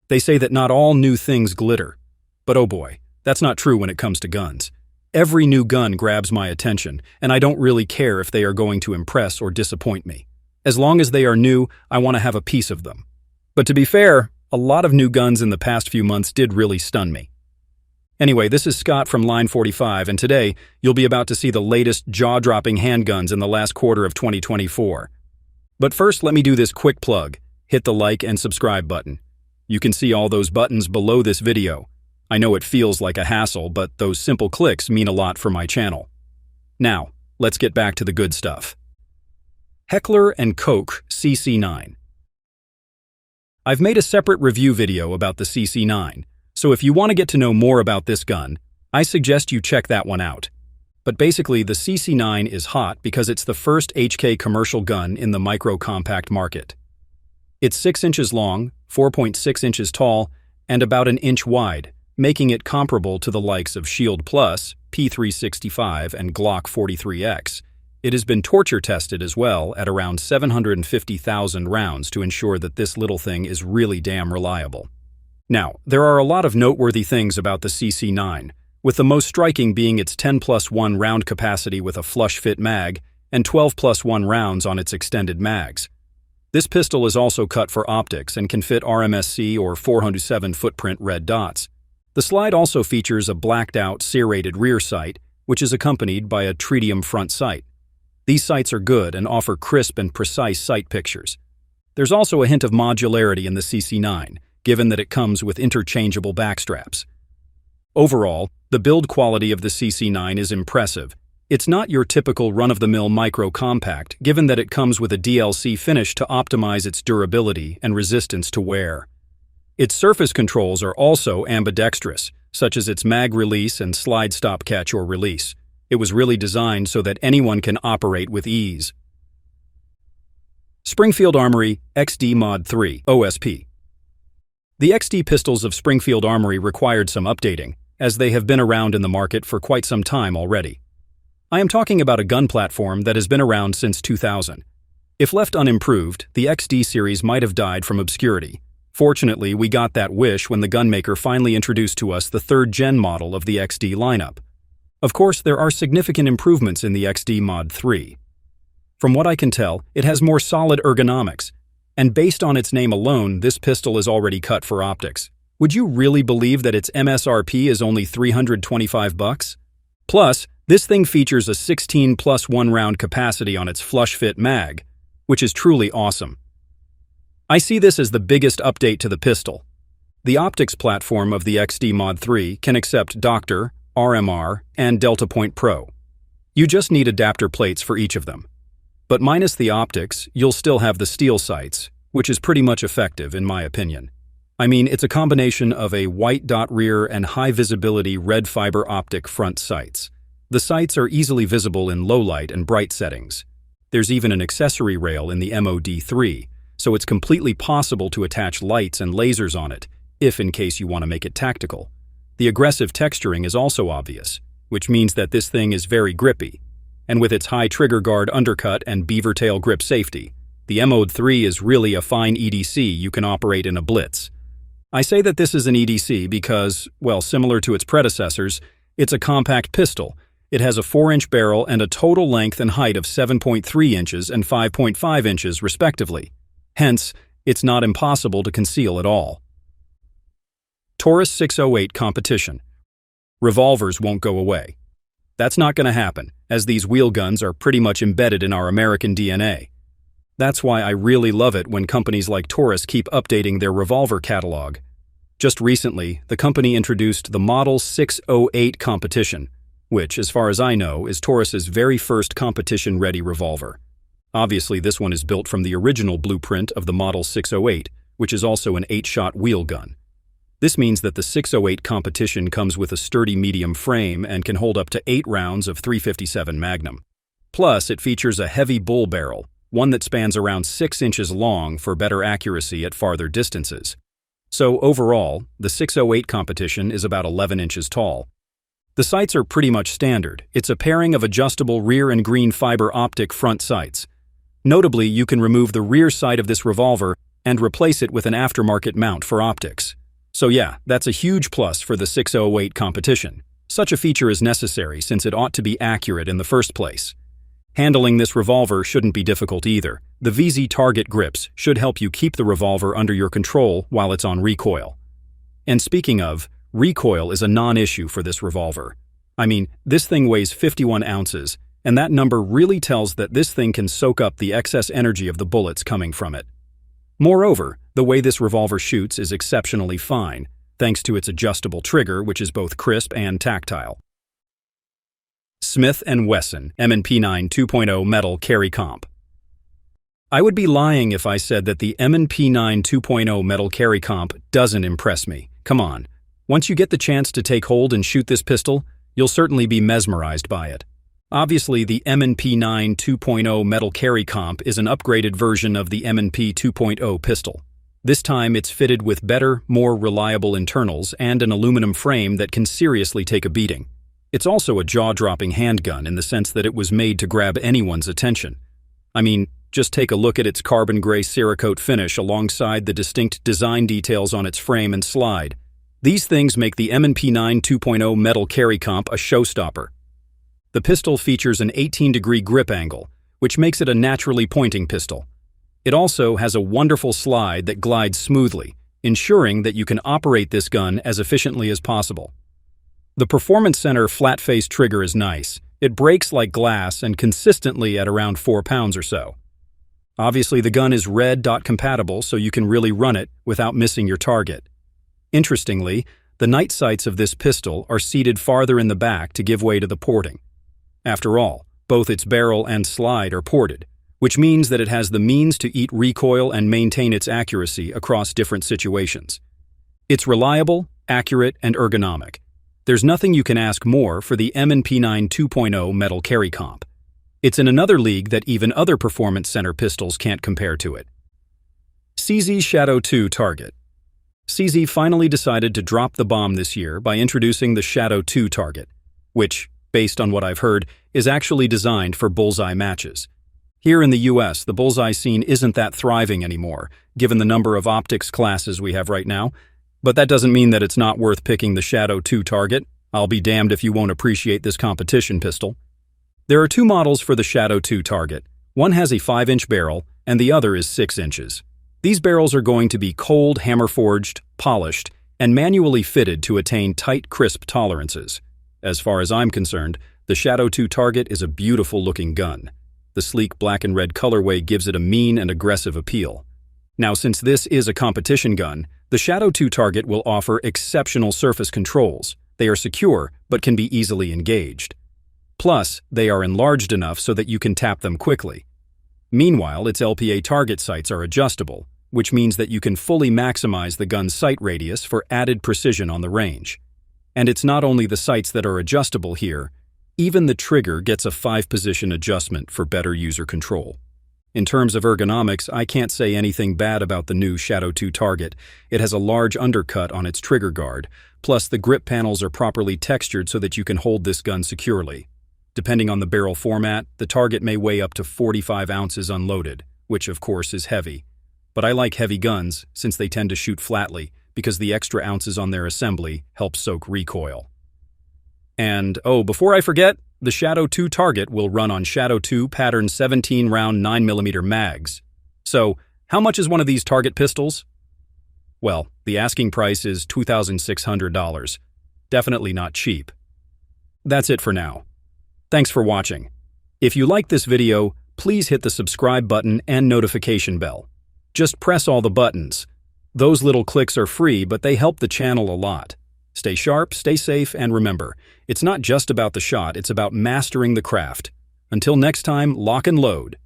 They say that not all new things glitter. But oh boy, that's not true when it comes to guns. Every new gun grabs my attention, and I don't really care if they are going to impress or disappoint me. As long as they are new, I want to have a piece of them. But to be fair, a lot of new guns in the past few months did really stun me. Anyway, this is Scott from Line 45, and today you'll be about to see the latest jaw-dropping handguns in the last quarter of 2024. But first, let me do this quick plug. Hit the like and subscribe button. You can see all those buttons below this video. I know it feels like a hassle, but those simple clicks mean a lot for my channel. Now, let's get back to the good stuff. Heckler Koch CC9. I've made a separate review video about the CC9, so if you want to get to know more about this gun, I suggest you check that one out. But basically, the CC9 is hot because it's the first HK commercial gun in the micro-compact market. It's 6 inches long, 4.6 inches tall, and about an inch wide, making it comparable to the likes of Shield Plus, P365, and Glock 43X. It has been torture tested as well at around 750,000 rounds to ensure that this little thing is really damn reliable. Now, there are a lot of noteworthy things about the CC9, with the most striking being its 10+1 round capacity with a flush-fit mag and 12+1 rounds on its extended mags. This pistol is also cut for optics and can fit RMSC or 407 footprint red dots. The slide also features a blacked-out serrated rear sight, which is accompanied by a tritium front sight. These sights are good and offer crisp and precise sight pictures. There's also a hint of modularity in the CC9, given that it comes with interchangeable backstraps. Overall, the build quality of the CC9 is impressive. It's not your typical run-of-the-mill micro-compact, given that it comes with a DLC finish to optimize its durability and resistance to wear. Its surface controls are also ambidextrous, such as its mag release and slide stop catch or release. It was really designed so that anyone can operate with ease. Springfield Armory XD Mod 3 OSP. The XD pistols of Springfield Armory required some updating, as they have been around in the market for quite some time already. I am talking about a gun platform that has been around since 2000. If left unimproved, the XD series might have died from obscurity. Fortunately, we got that wish when the gunmaker finally introduced to us the third-gen model of the XD lineup. Of course, there are significant improvements in the XD Mod 3. From what I can tell, it has more solid ergonomics, and based on its name alone, this pistol is already cut for optics. Would you really believe that its MSRP is only $325? Plus, this thing features a 16+1 round capacity on its flush-fit mag, which is truly awesome. I see this as the biggest update to the pistol. The optics platform of the XD Mod 3 can accept Doctor, RMR, and Delta Point Pro. You just need adapter plates for each of them. But minus the optics, you'll still have the steel sights, which is pretty much effective in my opinion. I mean, it's a combination of a white dot rear and high-visibility red fiber optic front sights. The sights are easily visible in low light and bright settings. There's even an accessory rail in the MOD3, so it's completely possible to attach lights and lasers on it, if in case you want to make it tactical. The aggressive texturing is also obvious, which means that this thing is very grippy. And with its high trigger guard undercut and beaver tail grip safety, the MOD3 is really a fine EDC you can operate in a blitz. I say that this is an EDC because, well, similar to its predecessors, it's a compact pistol. It has a 4-inch barrel and a total length and height of 7.3 inches and 5.5 inches respectively. Hence, it's not impossible to conceal at all. Taurus 608 competition. Revolvers won't go away. That's not going to happen, as these wheel guns are pretty much embedded in our American DNA. That's why I really love it when companies like Taurus keep updating their revolver catalog. Just recently, the company introduced the Model 608 competition, which, as far as I know, is Taurus's very first competition-ready revolver. Obviously, this one is built from the original blueprint of the Model 608, which is also an 8-shot wheel gun. This means that the 608 competition comes with a sturdy medium frame and can hold up to 8 rounds of .357 Magnum. Plus, it features a heavy bull barrel, one that spans around 6 inches long for better accuracy at farther distances. So overall, the 608 competition is about 11 inches tall. The sights are pretty much standard. It's a pairing of adjustable rear and green fiber optic front sights. Notably, you can remove the rear sight of this revolver and replace it with an aftermarket mount for optics. So yeah, that's a huge plus for the 608 competition. Such a feature is necessary since it ought to be accurate in the first place. Handling this revolver shouldn't be difficult either. The VZ target grips should help you keep the revolver under your control while it's on recoil. And speaking of, recoil is a non-issue for this revolver. I mean, this thing weighs 51 ounces, and that number really tells that this thing can soak up the excess energy of the bullets coming from it. Moreover, the way this revolver shoots is exceptionally fine, thanks to its adjustable trigger, which is both crisp and tactile. Smith & Wesson M&P9 2.0 Metal Carry Comp. I would be lying if I said that the M&P9 2.0 Metal Carry Comp doesn't impress me. Come on. Once you get the chance to take hold and shoot this pistol, you'll certainly be mesmerized by it. Obviously, the M&P9 2.0 Metal Carry Comp is an upgraded version of the M&P 2.0 pistol. This time it's fitted with better, more reliable internals and an aluminum frame that can seriously take a beating. It's also a jaw-dropping handgun in the sense that it was made to grab anyone's attention. I mean, just take a look at its carbon gray Cerakote finish alongside the distinct design details on its frame and slide. These things make the M&P9 2.0 Metal Carry Comp a showstopper. The pistol features an 18-degree grip angle, which makes it a naturally pointing pistol. It also has a wonderful slide that glides smoothly, ensuring that you can operate this gun as efficiently as possible. The Performance Center flat-face trigger is nice. It breaks like glass and consistently at around 4 pounds or so. Obviously, the gun is red dot compatible, so you can really run it without missing your target. Interestingly, the night sights of this pistol are seated farther in the back to give way to the porting. After all, both its barrel and slide are ported, which means that it has the means to eat recoil and maintain its accuracy across different situations. It's reliable, accurate, and ergonomic. There's nothing you can ask more for the M&P9 2.0 Metal Carry Comp. It's in another league that even other Performance Center pistols can't compare to it. CZ Shadow 2 Target. CZ finally decided to drop the bomb this year by introducing the Shadow 2 Target, which, based on what I've heard, is actually designed for bullseye matches. Here in the US, the bullseye scene isn't that thriving anymore, given the number of optics classes we have right now, but that doesn't mean that it's not worth picking the Shadow 2 Target. I'll be damned if you won't appreciate this competition pistol. There are two models for the Shadow 2 Target. One has a 5-inch barrel, and the other is 6 inches. These barrels are going to be cold, hammer-forged, polished, and manually fitted to attain tight, crisp tolerances. As far as I'm concerned, the Shadow 2 Target is a beautiful-looking gun. The sleek black and red colorway gives it a mean and aggressive appeal. Now, since this is a competition gun, the Shadow 2 Target will offer exceptional surface controls. They are secure, but can be easily engaged. Plus, they are enlarged enough so that you can tap them quickly. Meanwhile, its LPA target sights are adjustable, which means that you can fully maximize the gun's sight radius for added precision on the range. And it's not only the sights that are adjustable here, even the trigger gets a 5-position adjustment for better user control. In terms of ergonomics, I can't say anything bad about the new Shadow 2 Target. It has a large undercut on its trigger guard, plus the grip panels are properly textured so that you can hold this gun securely. Depending on the barrel format, the Target may weigh up to 45 ounces unloaded, which of course is heavy. But I like heavy guns since they tend to shoot flatly because the extra ounces on their assembly help soak recoil. And, oh, before I forget, the Shadow 2 Target will run on Shadow 2 pattern 17-round 9mm mags. So, how much is one of these Target pistols? Well, the asking price is $2,600. Definitely not cheap. That's it for now. Thanks for watching. If you liked this video, please hit the subscribe button and notification bell. Just press all the buttons. Those little clicks are free, but they help the channel a lot. Stay sharp, stay safe, and remember, it's not just about the shot, it's about mastering the craft. Until next time, lock and load.